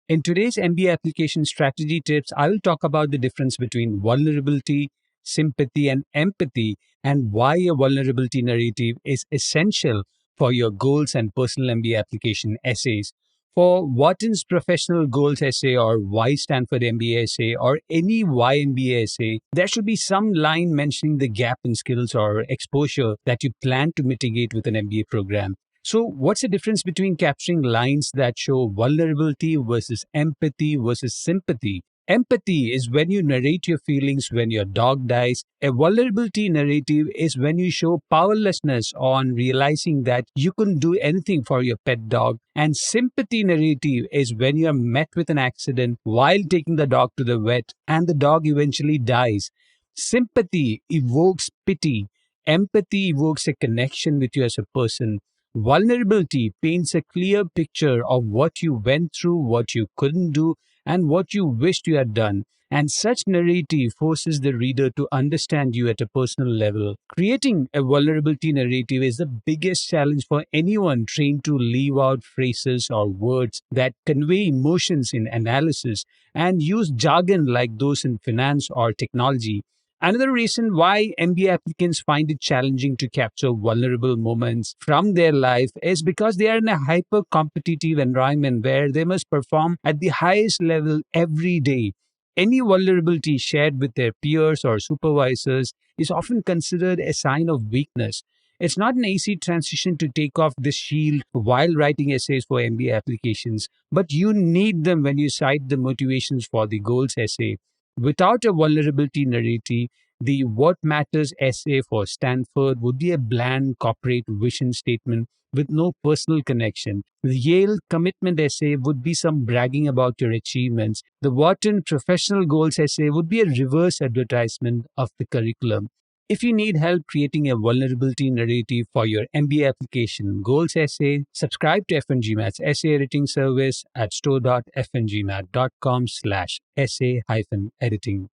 In today's MBA application strategy tips, I will talk about the difference between vulnerability, sympathy, and empathy, and why a vulnerability narrative is essential for your goals and personal MBA application essays. For Wharton's professional goals essay or why Stanford MBA essay or any why MBA essay, there should be some line mentioning the gap in skills or exposure that you plan to mitigate with an MBA program. So, what's the difference between capturing lines that show vulnerability versus empathy versus sympathy? Empathy is when you narrate your feelings when your dog dies. A vulnerability narrative is when you show powerlessness on realizing that you couldn't do anything for your pet dog. And sympathy narrative is when you are met with an accident while taking the dog to the vet and the dog eventually dies. Sympathy evokes pity. Empathy evokes a connection with you as a person. Vulnerability paints a clear picture of what you went through, what you couldn't do, and what you wished you had done. And such narrative forces the reader to understand you at a personal level. Creating a vulnerability narrative is the biggest challenge for anyone trained to leave out phrases or words that convey emotions in analysis and use jargon like those in finance or technology. Another reason why MBA applicants find it challenging to capture vulnerable moments from their life is because they are in a hyper competitive environment where they must perform at the highest level every day. Any vulnerability shared with their peers or supervisors is often considered a sign of weakness. It's not an easy transition to take off this shield while writing essays for MBA applications, but you need them when you cite the motivations for the goals essay. Without a vulnerability narrative, the What Matters essay for Stanford would be a bland corporate vision statement with no personal connection. The Yale Commitment essay would be some bragging about your achievements. The Wharton Professional Goals essay would be a reverse advertisement of the curriculum. If you need help creating a vulnerability narrative for your MBA application goals essay, subscribe to FNGMAT's essay editing service at store.fngmat.com/essay-editing.